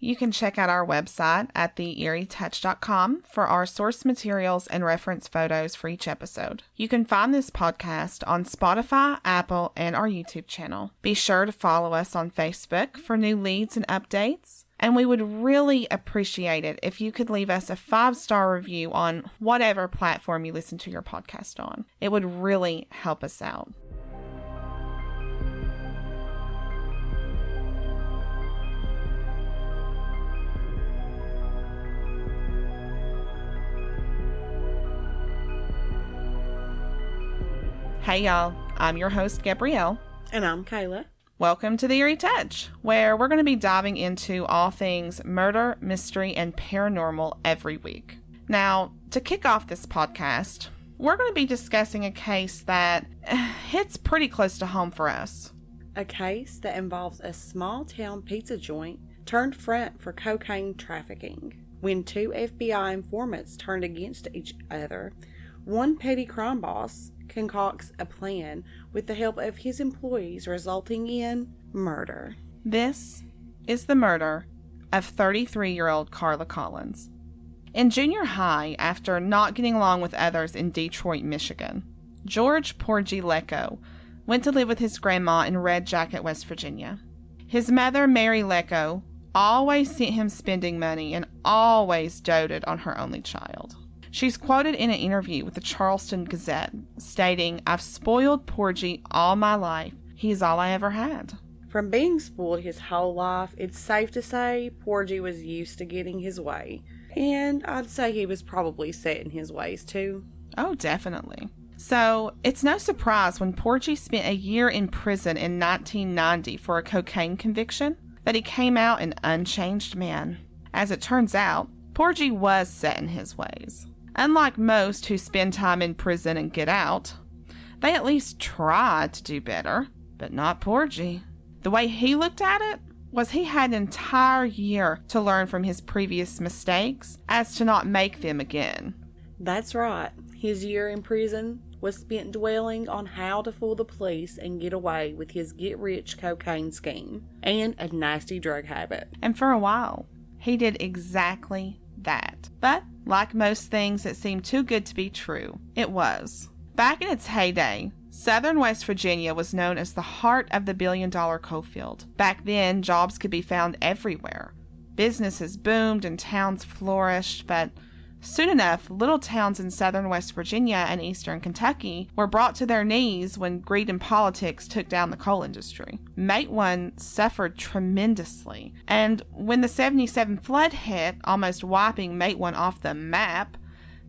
You can check out our website at theeerietouch.com for our source materials and reference photos for each episode. You can find this podcast on Spotify, Apple, and our YouTube channel. Be sure to follow us on Facebook for new leads and updates. And we would really appreciate it if you could leave us a 5-star review on whatever platform you listen to your podcast on. It would really help us out. Hey y'all, I'm your host Gabrielle. And I'm Kayla. Welcome to the Eerie Touch, where we're going to be diving into all things murder, mystery, and paranormal every week. Now, to kick off this podcast, we're going to be discussing a case that hits pretty close to home for us. A case that involves a small town pizza joint turned front for cocaine trafficking. When 2 FBI informants turned against each other, one petty crime boss concocts a plan with the help of his employees, resulting in murder. This is the murder of 33-year-old Carla Collins. In junior high, after not getting along with others in Detroit, Michigan, George Porgie Lecko went to live with his grandma in Red Jacket, West Virginia. His mother, Mary Lecko, always sent him spending money and always doted on her only child. She's quoted in an interview with the Charleston Gazette, stating, "I've spoiled Porgie all my life. He's all I ever had." From being spoiled his whole life, it's safe to say Porgie was used to getting his way. And I'd say he was probably set in his ways too. Oh, definitely. So, it's no surprise when Porgie spent a year in prison in 1990 for a cocaine conviction that he came out an unchanged man. As it turns out, Porgie was set in his ways. Unlike most who spend time in prison and get out, they at least tried to do better, but not Porgie. The way he looked at it was he had an entire year to learn from his previous mistakes as to not make them again. That's right. His year in prison was spent dwelling on how to fool the police and get away with his get-rich cocaine scheme and a nasty drug habit. And for a while, he did exactly that. But like most things that seem too good to be true, it was. Back in its heyday, Southern West Virginia was known as the heart of the billion-dollar coal field. Back then, jobs could be found everywhere. Businesses boomed and towns flourished, but soon enough, little towns in southern West Virginia and eastern Kentucky were brought to their knees when greed and politics took down the coal industry. Matewan suffered tremendously, and when the 77 flood hit, almost wiping Matewan off the map,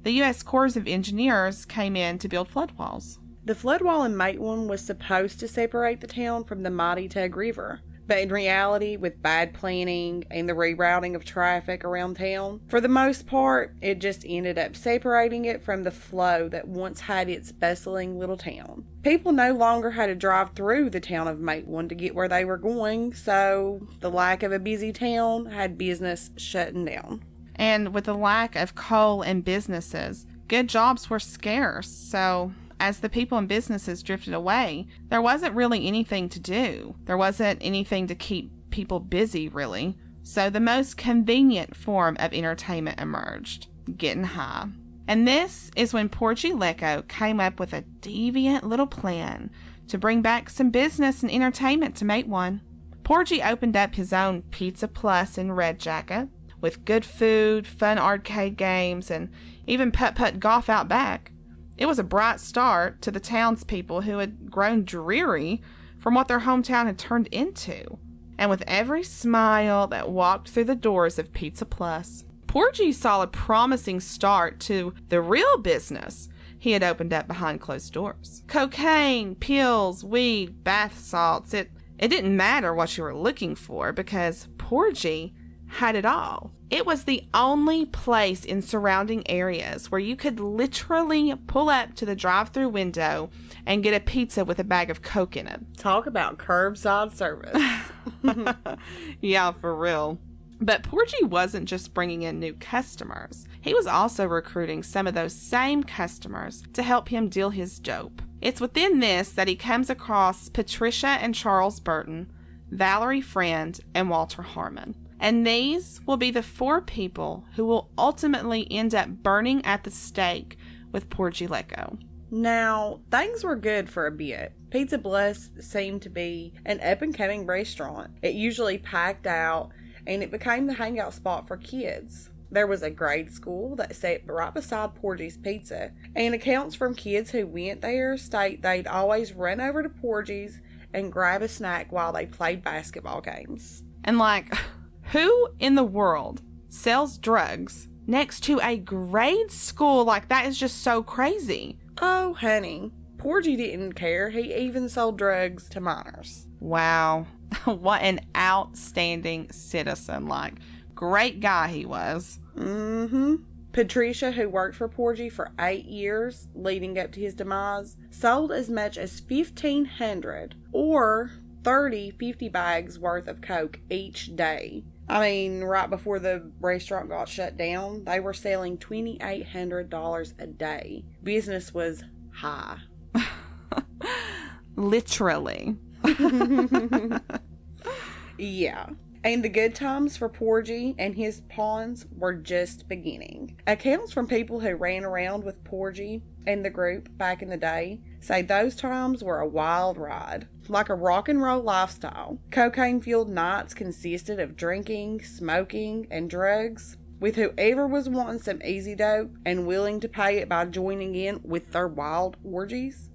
the U.S. Corps of Engineers came in to build flood walls. The flood wall in Matewan was supposed to separate the town from the mighty Tug River. But in reality, with bad planning and the rerouting of traffic around town, for the most part, it just ended up separating it from the flow that once had its bustling little town. People no longer had to drive through the town of Matewan to get where they were going, so the lack of a busy town had business shutting down. And with the lack of coal and businesses, good jobs were scarce, so as the people and businesses drifted away, there wasn't really anything to do. There wasn't anything to keep people busy, really. So the most convenient form of entertainment emerged, getting high. And this is when Porgie Lecko came up with a deviant little plan to bring back some business and entertainment to Matewan. Porgie opened up his own Pizza Plus in Red Jacket, with good food, fun arcade games, and even putt-putt golf out back. It was a bright start to the townspeople who had grown dreary from what their hometown had turned into. And with every smile that walked through the doors of Pizza Plus, Porgie saw a promising start to the real business he had opened up behind closed doors. Cocaine, pills, weed, bath salts, it didn't matter what you were looking for because Porgie had it all. It was the only place in surrounding areas where you could literally pull up to the drive-through window and get a pizza with a bag of Coke in it. Talk about curbside service. Yeah, for real. But Porgie wasn't just bringing in new customers. He was also recruiting some of those same customers to help him deal his dope. It's within this that he comes across Patricia and Charles Burton, Valerie Friend, and Walter Harmon. And these will be the 4 people who will ultimately end up burning at the stake with Porgie Lecko. Now, things were good for a bit. Pizza Bliss seemed to be an up-and-coming restaurant. It usually packed out, and it became the hangout spot for kids. There was a grade school that sat right beside Porgie's Pizza, and accounts from kids who went there state they'd always run over to Porgie's and grab a snack while they played basketball games. And like, who in the world sells drugs next to a grade school? Like, that is just so crazy. Oh, honey, Porgie didn't care. He even sold drugs to minors. Wow. What an outstanding citizen. Like, great guy he was. Mm-hmm. Patricia, who worked for Porgie for 8 years leading up to his demise, sold as much as 1,500 or 50 bags worth of coke each day. I mean, right before the restaurant got shut down, they were selling $2,800 a day. Business was high. Literally. Yeah. And the good times for Porgie and his pawns were just beginning. Accounts from people who ran around with Porgie and the group back in the day say those times were a wild ride, like a rock and roll lifestyle. Cocaine-fueled nights consisted of drinking, smoking, and drugs, with whoever was wanting some easy dope and willing to pay it by joining in with their wild orgies.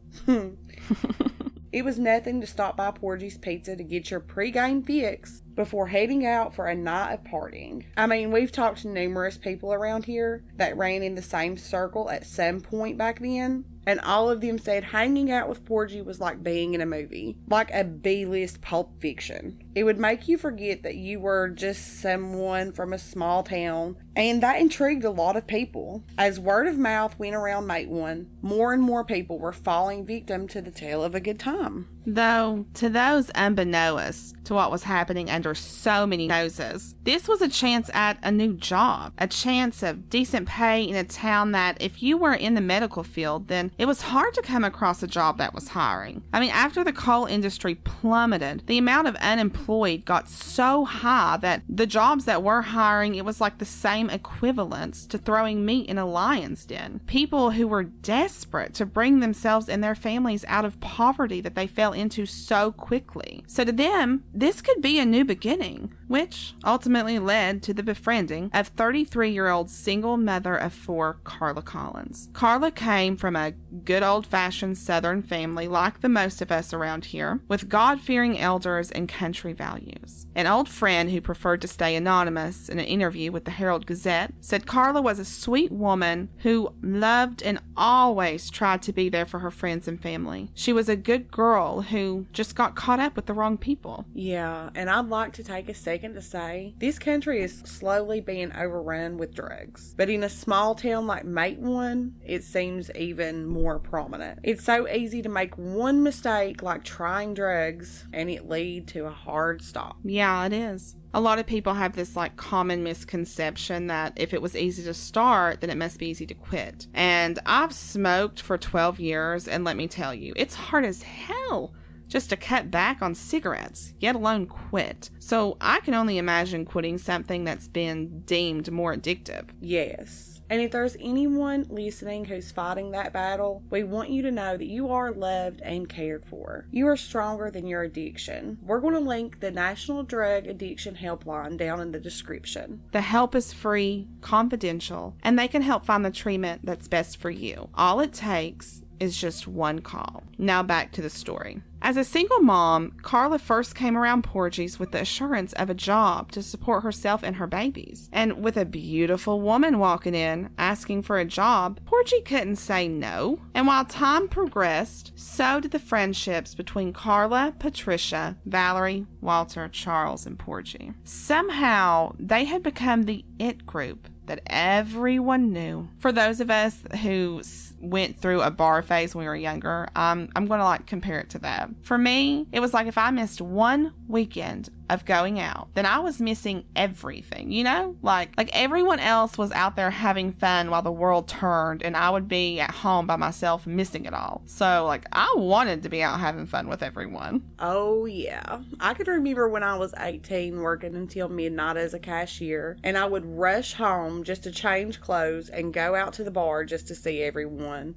It was nothing to stop by Porgie's Pizza to get your pre-game fix before heading out for a night of partying. I mean, we've talked to numerous people around here that ran in the same circle at some point back then, and all of them said hanging out with Porgie was like being in a movie, like a B-list Pulp Fiction. It would make you forget that you were just someone from a small town, and that intrigued a lot of people. As word of mouth went around Matewan, more and more people were falling victim to the tale of a good time. Though, to those unbeknownst to what was happening under so many noses, this was a chance at a new job, a chance of decent pay in a town that, if you were in the medical field, then it was hard to come across a job that was hiring. I mean, after the coal industry plummeted, the amount of unemployed got so high that the jobs that were hiring, it was like the same equivalence to throwing meat in a lion's den. People who were desperate to bring themselves and their families out of poverty that they fell into so quickly. So to them, this could be a new beginning, which ultimately led to the befriending of 33-year-old single mother of 4, Carla Collins. Carla came from a good old-fashioned Southern family like the most of us around here, with God-fearing elders and country values. An old friend who preferred to stay anonymous in an interview with the Herald-Gazette said Carla was a sweet woman who loved and always tried to be there for her friends and family. She was a good girl who just got caught up with the wrong people. Yeah, and I'd like to take a second to say this country is slowly being overrun with drugs. But in a small town like Matewan, it seems even more prominent. It's so easy to make one mistake like trying drugs and it lead to a hard stop. Yeah, it is. A lot of people have this like common misconception that if it was easy to start, then it must be easy to quit. And I've smoked for 12 years, and let me tell you, it's hard as hell just to cut back on cigarettes, yet alone quit. So I can only imagine quitting something that's been deemed more addictive. Yes. And if there's anyone listening who's fighting that battle, we want you to know that you are loved and cared for. You are stronger than your addiction. We're going to link the National Drug Addiction Helpline down in the description. The help is free, confidential, and they can help find the treatment that's best for you. All it takes is just one call. Now back to the story. As a single mom, Carla first came around Porgie's with the assurance of a job to support herself and her babies. And with a beautiful woman walking in, asking for a job, Porgie couldn't say no. And while time progressed, so did the friendships between Carla, Patricia, Valerie, Walter, Charles, and Porgie. Somehow, they had become the it group that everyone knew. For those of us who went through a bar phase when we were younger, I'm going to compare it to that. For me, it was like if I missed one weekend of going out, then I was missing everything, you know? Like everyone else was out there having fun while the world turned, and I would be at home by myself missing it all. So, like, I wanted to be out having fun with everyone. Oh, yeah. I could remember when I was 18 working until midnight as a cashier, and I would rush home just to change clothes and go out to the bar just to see everyone.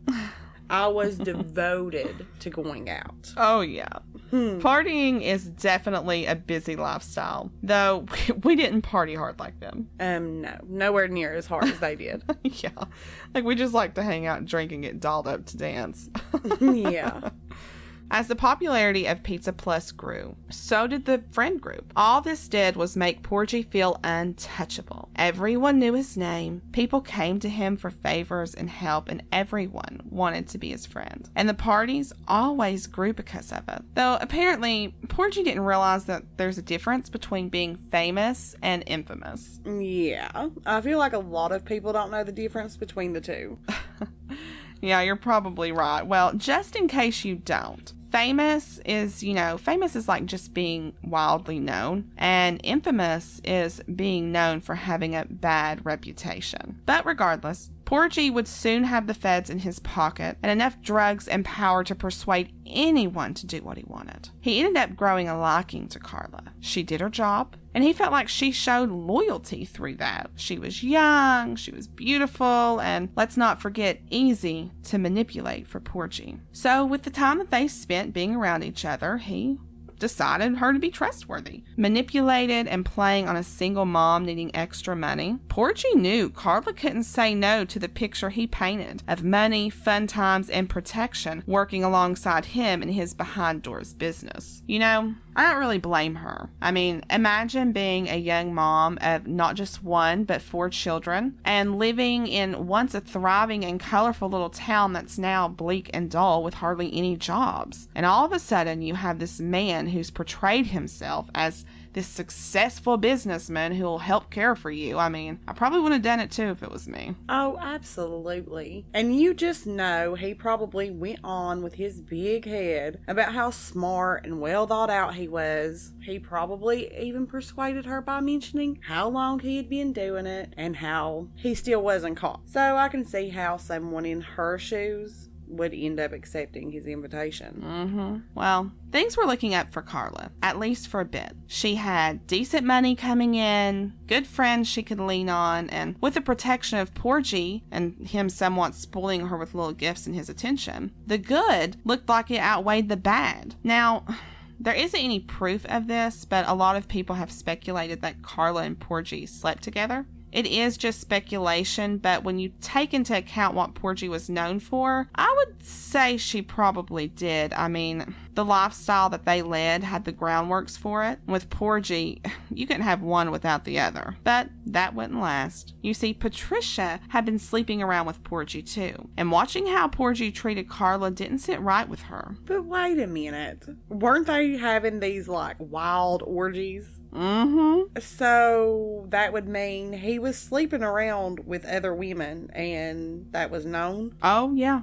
I was devoted to going out. Oh, yeah. Partying is definitely a busy lifestyle, though we didn't party hard like them. No. Nowhere near as hard as they did. Yeah. Like, we just like to hang out and drink and get dolled up to dance. Yeah. As the popularity of Pizza Plus grew, so did the friend group. All this did was make Porgie feel untouchable. Everyone knew his name, people came to him for favors and help, and everyone wanted to be his friend. And the parties always grew because of it. Though apparently, Porgie didn't realize that there's a difference between being famous and infamous. Yeah, I feel like a lot of people don't know the difference between the two. Yeah, you're probably right. Well, just in case you don't. Famous is like just being wildly known, and infamous is being known for having a bad reputation. But regardless, Porgie would soon have the feds in his pocket and enough drugs and power to persuade anyone to do what he wanted. He ended up growing a liking to Carla. She did her job, and he felt like she showed loyalty through that. She was young, she was beautiful, and let's not forget, easy to manipulate for Porgie. So with the time that they spent being around each other, he decided her to be trustworthy. Manipulated and playing on a single mom needing extra money, Porgie knew Carla couldn't say no to the picture he painted of money, fun times, and protection working alongside him in his behind doors business. You know, I don't really blame her. I mean, imagine being a young mom of not just one, but 4 children, and living in once a thriving and colorful little town that's now bleak and dull with hardly any jobs. And all of a sudden, you have this man who's portrayed himself as this successful businessman who'll help care for you. I mean, I probably would have done it too if it was me. Oh, absolutely. And you just know he probably went on with his big head about how smart and well thought out he was. He probably even persuaded her by mentioning how long he had been doing it and how he still wasn't caught. So I can see how someone in her shoes would end up accepting his invitation. Well, things were looking up for Carla, at least for a bit. She had decent money coming in, good friends she could lean on, and with the protection of Porgie and him somewhat spoiling her with little gifts and his attention, the good looked like it outweighed the bad. Now, there isn't any proof of this, but a lot of people have speculated that Carla and Porgie slept together. It is just speculation, but when you take into account what Porgie was known for, I would say she probably did. I mean, the lifestyle that they led had the groundworks for it. With Porgie, you couldn't have one without the other. But that wouldn't last. You see, Patricia had been sleeping around with Porgie too, and watching how Porgie treated Carla didn't sit right with her. But wait a minute. Weren't they having these, like, wild orgies? So that would mean he was sleeping around with other women, and that was known? Oh, yeah.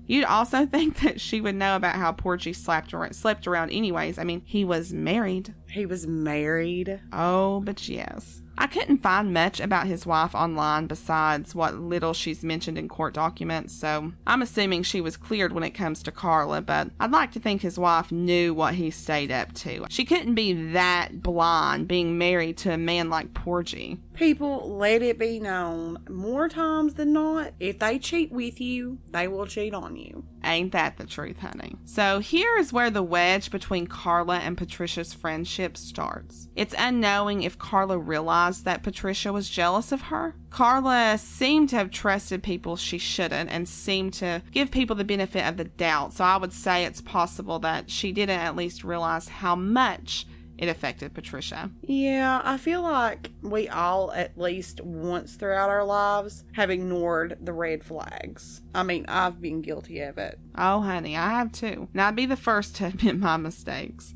You'd also think that she would know about how Porgie slept around anyways. I mean, he was married. He was married? Oh, but yes. I couldn't find much about his wife online besides what little she's mentioned in court documents, so I'm assuming she was cleared when it comes to Carla, but I'd like to think his wife knew what he stayed up to. She couldn't be that blind being married to a man like Porgie. People, let it be known, more times than not, if they cheat with you, they will cheat on you. Ain't that the truth, honey? So here is where the wedge between Carla and Patricia's friendship starts. It's unknowing if Carla realized that Patricia was jealous of her. Carla seemed to have trusted people she shouldn't and seemed to give people the benefit of the doubt. So I would say it's possible that she didn't at least realize how much it affected Patricia. Yeah, I feel like we all, at least once throughout our lives, have ignored the red flags. I mean, I've been guilty of it. Oh, honey, I have too. And I'd be the first to admit my mistakes.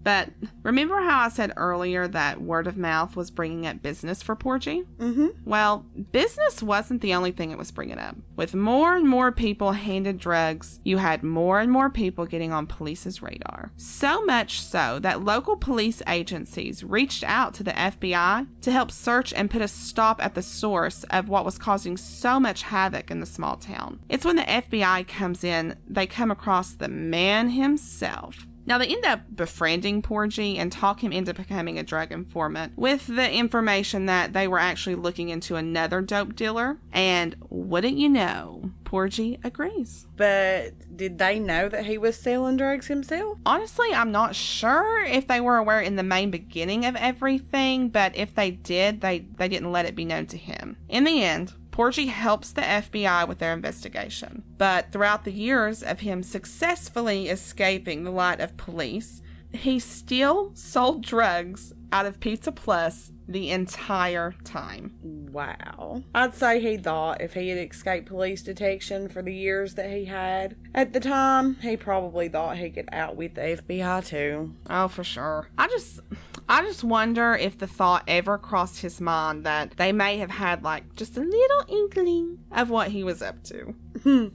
But remember how I said earlier that word of mouth was bringing up business for Porgie? Mm-hmm. Well, business wasn't the only thing it was bringing up. With more and more people handed drugs, you had more and more people getting on police's radar. So much so that local police agencies reached out to the FBI to help search and put a stop at the source of what was causing so much havoc in the small town. It's when the FBI comes in, they come across the man himself. Now, they end up befriending Porgie and talk him into becoming a drug informant with the information that they were actually looking into another dope dealer. And wouldn't you know, Porgie agrees. But did they know that he was selling drugs himself? Honestly, I'm not sure if they were aware in the main beginning of everything, but if they did, they didn't let it be known to him. In the end, Porgie helps the FBI with their investigation. But throughout the years of him successfully escaping the light of police, he still sold drugs out of Pizza Plus the entire time. Wow. I'd say he thought if he had escaped police detection for the years that he had at the time, he probably thought he could outwit the FBI too. Oh, for sure. I just wonder if the thought ever crossed his mind that they may have had just a little inkling of what he was up to.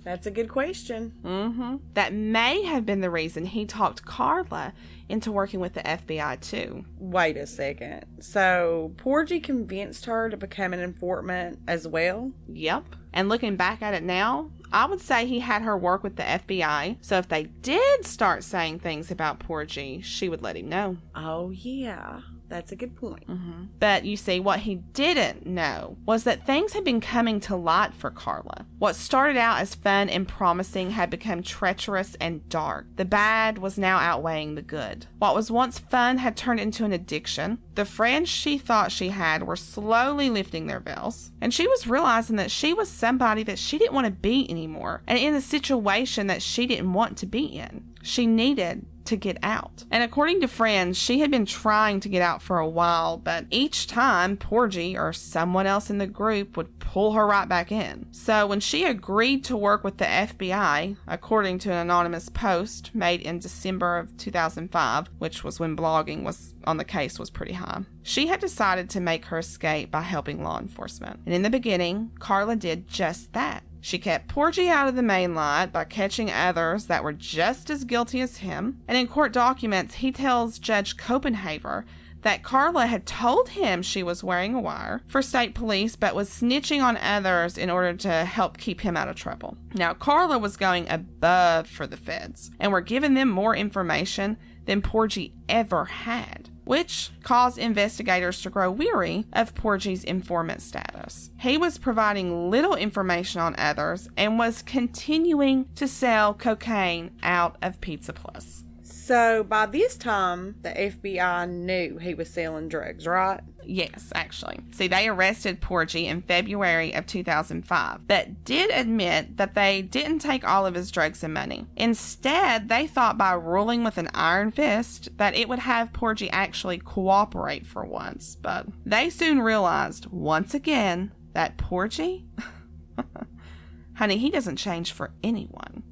That's a good question. That may have been the reason he talked Carla into working with the FBI too. Wait a second. So Porgie convinced her to become an informant as well? Yep. And looking back at it now, I would say he had her work with the FBI, so if they did start saying things about Porgie, she would let him know. Oh, yeah. That's a good point. But you see, what he didn't know was that things had been coming to light for Carla. What started out as fun and promising had become treacherous and dark. The bad was now outweighing the good. What was once fun had turned into an addiction. The friends she thought she had were slowly lifting their veils. And she was realizing that she was somebody that she didn't want to be anymore, and in a situation that she didn't want to be in. She needed to get out. And according to friends, she had been trying to get out for a while, but each time Porgie or someone else in the group would pull her right back in. So when she agreed to work with the FBI, according to an anonymous post made in December of 2005, which was when blogging was on the case was pretty high, she had decided to make her escape by helping law enforcement. And in the beginning, Carla did just that. She kept Porgie out of the main light by catching others that were just as guilty as him. And in court documents, he tells Judge Copenhaver that Carla had told him she was wearing a wire for state police, but was snitching on others in order to help keep him out of trouble. Now, Carla was going above for the feds and were giving them more information than Porgie ever had, which caused investigators to grow weary of Porgie's informant status. He was providing little information on others and was continuing to sell cocaine out of Pizza Plus. So by this time, the FBI knew he was selling drugs, right? Yes, actually. See, they arrested Porgie in February of 2005, but did admit that they didn't take all of his drugs and money. Instead, they thought by ruling with an iron fist that it would have Porgie actually cooperate for once. But they soon realized, once again, that Porgie, honey, he doesn't change for anyone.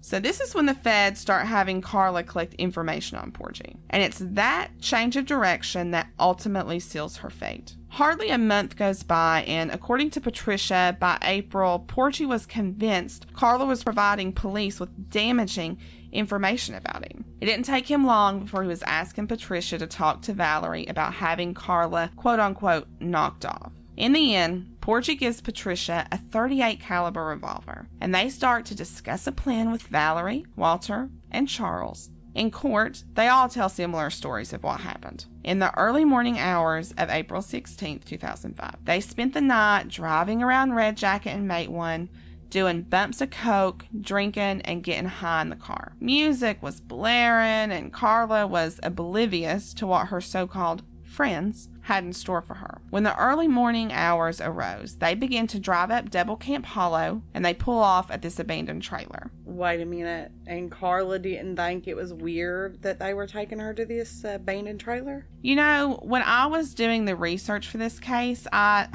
So this is when the feds start having Carla collect information on Porgie. And it's that change of direction that ultimately seals her fate. Hardly a month goes by, and according to Patricia, by April, Porgie was convinced Carla was providing police with damaging information about him. It didn't take him long before he was asking Patricia to talk to Valerie about having Carla, quote-unquote, knocked off. In the end, Porgie gives Patricia a .38 caliber revolver, and they start to discuss a plan with Valerie, Walter, and Charles. In court, they all tell similar stories of what happened. In the early morning hours of April 16, 2005, they spent the night driving around Red Jacket and Mate 1, doing bumps of coke, drinking, and getting high in the car. Music was blaring, and Carla was oblivious to what her so-called friends had in store for her. When the early morning hours arose, they began to drive up Double Camp Hollow, and they pull off at this abandoned trailer. Wait a minute. And Carla didn't think it was weird that they were taking her to this abandoned trailer? You know, when I was doing the research for this case, I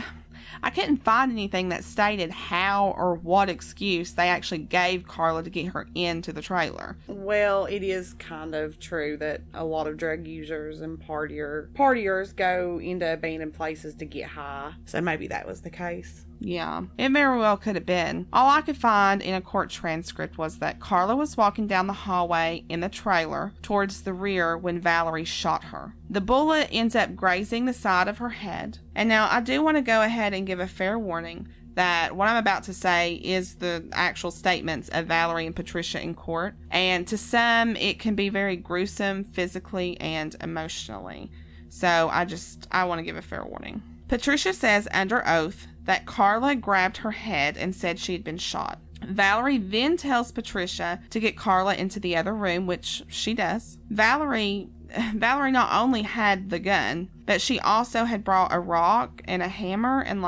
I couldn't find anything that stated how or what excuse they actually gave Carla to get her into the trailer. Well, it is kind of true that a lot of drug users and partiers go into abandoned places to get high. So maybe that was the case. Yeah, it very well could have been. All I could find in a court transcript was that Carla was walking down the hallway in the trailer towards the rear when Valerie shot her. The bullet ends up grazing the side of her head. And now I do want to go ahead and give a fair warning that what I'm about to say is the actual statements of Valerie and Patricia in court. And to some, it can be very gruesome physically and emotionally. So I want to give a fair warning. Patricia says under oath that Carla grabbed her head and said she had been shot. Valerie then tells Patricia to get Carla into the other room, which she does. Valerie not only had the gun, but she also had brought a rock and a hammer, and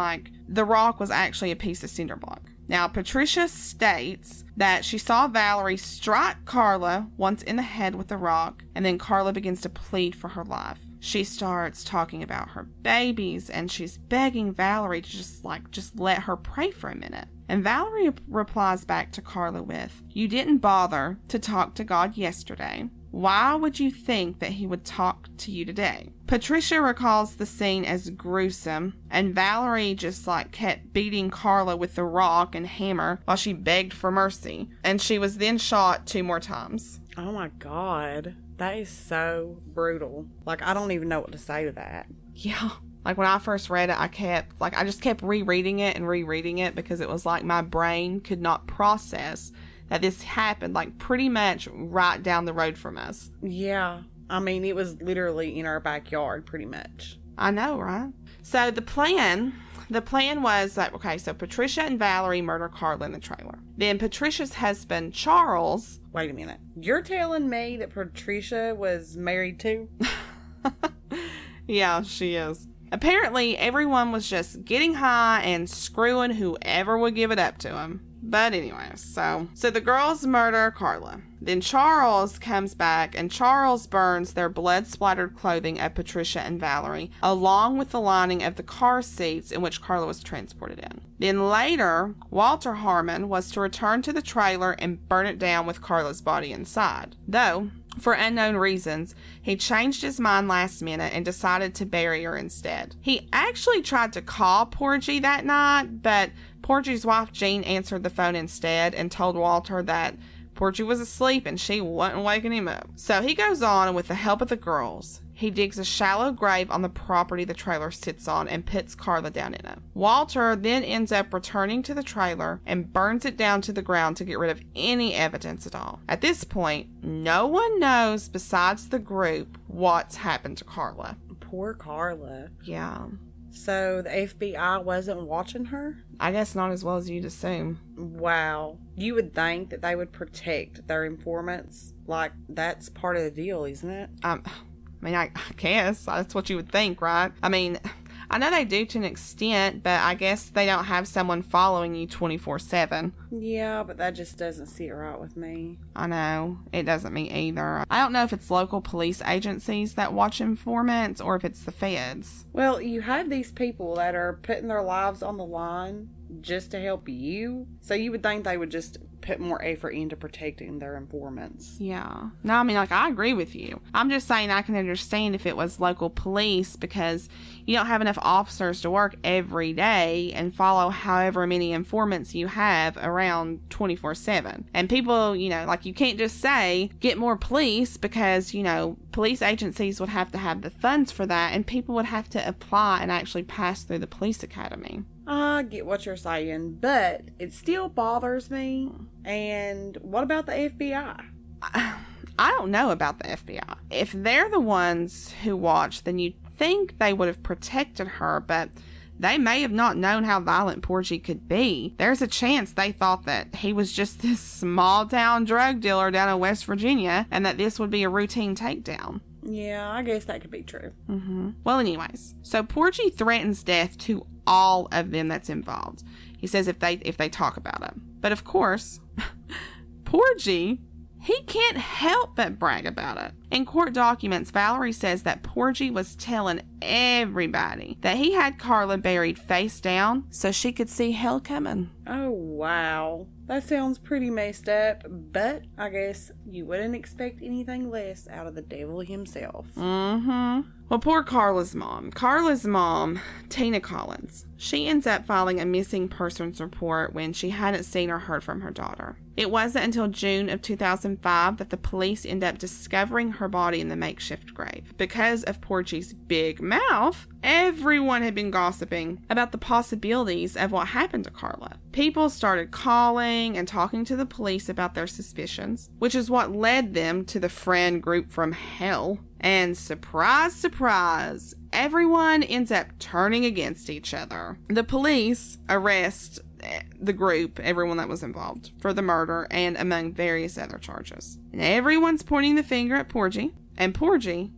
the rock was actually a piece of cinder block. Now, Patricia states that she saw Valerie strike Carla once in the head with the rock, and then Carla begins to plead for her life. She starts talking about her babies, and she's begging Valerie to just let her pray for a minute. And Valerie replies back to Carla with, "You didn't bother to talk to God yesterday. Why would you think that he would talk to you today?" Patricia recalls the scene as gruesome, and Valerie just kept beating Carla with the rock and hammer while she begged for mercy. And she was then shot 2 more times. Oh my God. That is so brutal. I don't even know what to say to that. Yeah. When I first read it, I just kept rereading it because it was my brain could not process that this happened pretty much right down the road from us. Yeah. I mean, it was literally in our backyard pretty much. I know, right? So the plan was that, so Patricia and Valerie murder Carla in the trailer. Then Patricia's husband, Charles... Wait a minute. You're telling me that Patricia was married too? Yeah, she is. Apparently, everyone was just getting high and screwing whoever would give it up to him. But anyway, so the girls murder Carla. Then Charles comes back, and Charles burns their blood-splattered clothing of Patricia and Valerie, along with the lining of the car seats in which Carla was transported in. Then later, Walter Harmon was to return to the trailer and burn it down with Carla's body inside. Though, for unknown reasons, he changed his mind last minute and decided to bury her instead. He actually tried to call Porgie that night, but Porgie's wife Jean answered the phone instead and told Walter that Porgie was asleep and she wasn't waking him up. So he goes on, and with the help of the girls, he digs a shallow grave on the property the trailer sits on and puts Carla down in it. Walter then ends up returning to the trailer and burns it down to the ground to get rid of any evidence at all. At this point, no one knows besides the group what's happened to Carla. Poor Carla. Yeah. So the FBI wasn't watching her? I guess not as well as you'd assume. Wow. You would think that they would protect their informants. That's part of the deal, isn't it? I guess that's what you would think, right? I know they do to an extent, but I guess they don't have someone following you 24/7. Yeah, but that just doesn't sit right with me. I know. It doesn't me either. I don't know if it's local police agencies that watch informants or if it's the feds. Well, you have these people that are putting their lives on the line just to help you. So you would think they would just put more effort into protecting their informants. Yeah. No, I agree with you. I'm just saying I can understand if it was local police, because you don't have enough officers to work every day and follow however many informants you have around 24/7. And people, you can't just say, get more police, because, police agencies would have to have the funds for that, and people would have to apply and actually pass through the police academy. I get what you're saying, but it still bothers me. And what about the FBI? I don't know about the FBI. If they're the ones who watched, then you'd think they would have protected her, but they may have not known how violent Porgie could be. There's a chance they thought that he was just this small-town drug dealer down in West Virginia, and that this would be a routine takedown. Yeah, I guess that could be true. Mm-hmm. Well, anyways, so Porgie threatens death to all of them that's involved. He says if they talk about it. But of course, Porgie, he can't help but brag about it. In court documents, Valerie says that Porgie was telling everybody that he had Carla buried face down so she could see hell coming. Oh, wow. That sounds pretty messed up, but I guess you wouldn't expect anything less out of the devil himself. Mm-hmm. Well, poor Carla's mom. Carla's mom, Tina Collins, she ends up filing a missing persons report when she hadn't seen or heard from her daughter. It wasn't until June of 2005 that the police end up discovering her body in the makeshift grave. Because of Porgie's big mouth, everyone had been gossiping about the possibilities of what happened to Carla. People started calling and talking to the police about their suspicions, which is what led them to the friend group from hell. And surprise, surprise, everyone ends up turning against each other. The police arrest the group, everyone that was involved, for the murder and among various other charges. And everyone's pointing the finger at Porgie. And Porgie,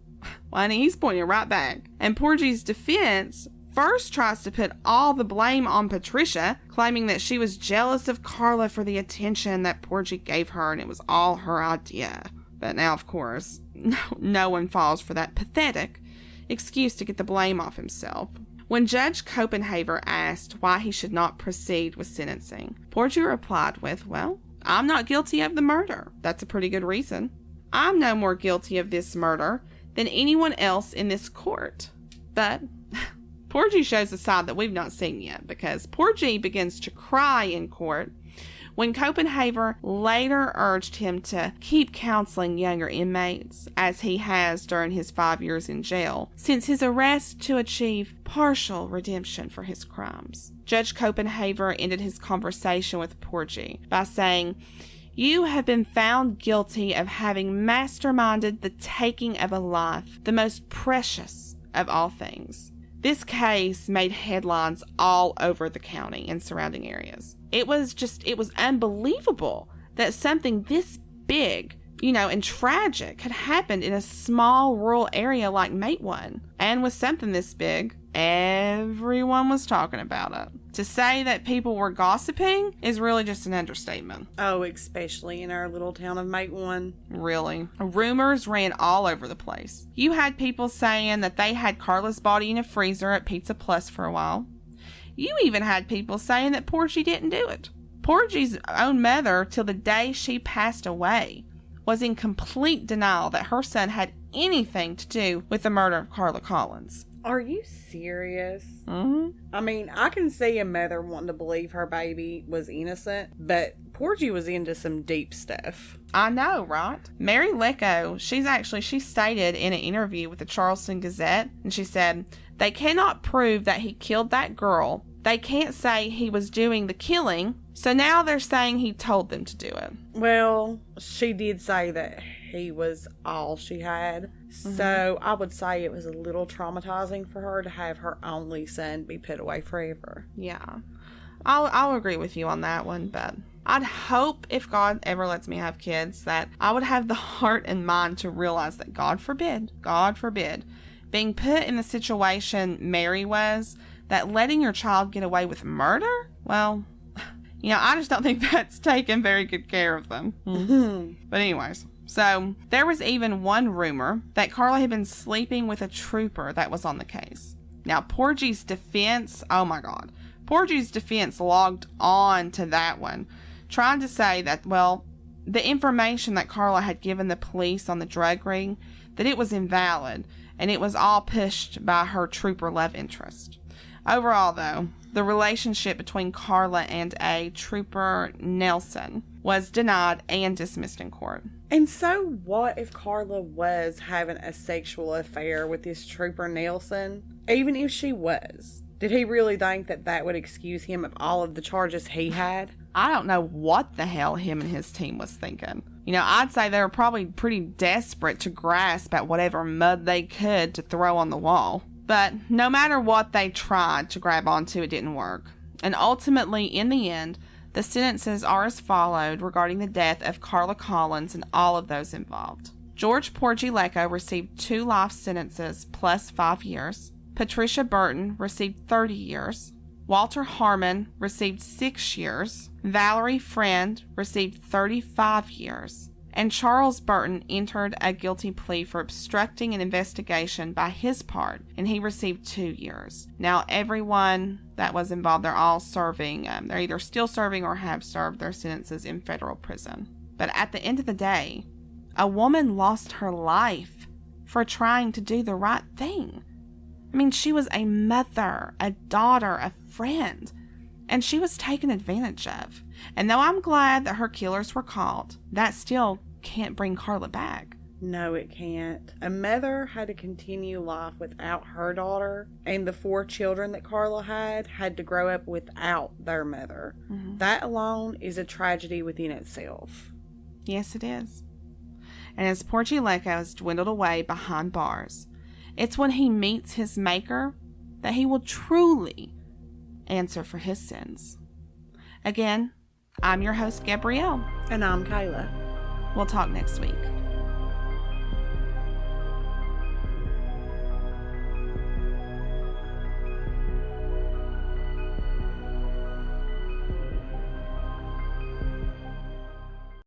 well, he's pointing right back. And Porgie's defense first tries to put all the blame on Patricia, claiming that she was jealous of Carla for the attention that Porgie gave her and it was all her idea. But now, of course, no one falls for that pathetic excuse to get the blame off himself. When Judge Copenhaver asked why he should not proceed with sentencing, Porgie replied with, "Well, I'm not guilty of the murder. That's a pretty good reason. I'm no more guilty of this murder than anyone else in this court." But Porgie shows a side that we've not seen yet, because Porgie begins to cry in court when Copenhaver later urged him to keep counseling younger inmates, as he has during his 5 years in jail, since his arrest, to achieve partial redemption for his crimes. Judge Copenhaver ended his conversation with Porgie by saying, "You have been found guilty of having masterminded the taking of a life, the most precious of all things." This case made headlines all over the county and surrounding areas. It was unbelievable that something this big, and tragic had happened in a small rural area like Matewan. And with something this big, everyone was talking about it. To say that people were gossiping is really just an understatement. Oh, especially in our little town of Matewan. Really. Rumors ran all over the place. You had people saying that they had Carla's body in a freezer at Pizza Plus for a while. You even had people saying that Porgie didn't do it. Porgie's own mother, till the day she passed away, was in complete denial that her son had anything to do with the murder of Carla Collins. Are you serious? Mm-hmm. I mean, I can see a mother wanting to believe her baby was innocent, but Porgie was into some deep stuff. I know, right? Mary Lecko, she stated in an interview with the Charleston Gazette, and she said, "They cannot prove that he killed that girl. They can't say he was doing the killing, so now they're saying he told them to do it." Well, she did say that he was all she had. So I would say it was a little traumatizing for her to have her only son be put away forever. Yeah. I'll agree with you on that one, but I'd hope, if God ever lets me have kids, that I would have the heart and mind to realize that God forbid, being put in the situation Mary was, that letting your child get away with murder? Well, I just don't think that's taking very good care of them. But anyways, so there was even one rumor that Carla had been sleeping with a trooper that was on the case. Now, Porgie's defense, oh my God, Porgie's defense logged on to that one, trying to say that, well, the information that Carla had given the police on the drug ring, that it was invalid, and it was all pushed by her trooper love interest. Overall, though, the relationship between Carla and a Trooper Nelson was denied and dismissed in court. And so what if Carla was having a sexual affair with this Trooper Nelson? Even if she was, did he really think that that would excuse him of all of the charges he had? I don't know what the hell him and his team was thinking. I'd say they were probably pretty desperate to grasp at whatever mud they could to throw on the wall. But no matter what they tried to grab onto, it didn't work. And ultimately, in the end, the sentences are as followed regarding the death of Carla Collins and all of those involved. George Porgie Lecko received 2 life sentences plus 5 years. Patricia Burton received 30 years. Walter Harmon received 6 years. Valerie Friend received 35 years. And Charles Burton entered a guilty plea for obstructing an investigation by his part, and he received 2 years. Now, everyone that was involved, they're all serving. They're either still serving or have served their sentences in federal prison. But at the end of the day, a woman lost her life for trying to do the right thing. I mean, she was a mother, a daughter, a friend, and she was taken advantage of. And though I'm glad that her killers were caught, that still can't bring Carla back. No, it can't. A mother had to continue life without her daughter, and the 4 children that Carla had to grow up without their mother. Mm-hmm. That alone is a tragedy within itself. Yes, it is. And as Porgie Lecko has dwindled away behind bars, it's when he meets his maker that he will truly answer for his sins. Again, I'm your host, Gabrielle. And I'm Kayla. We'll talk next week.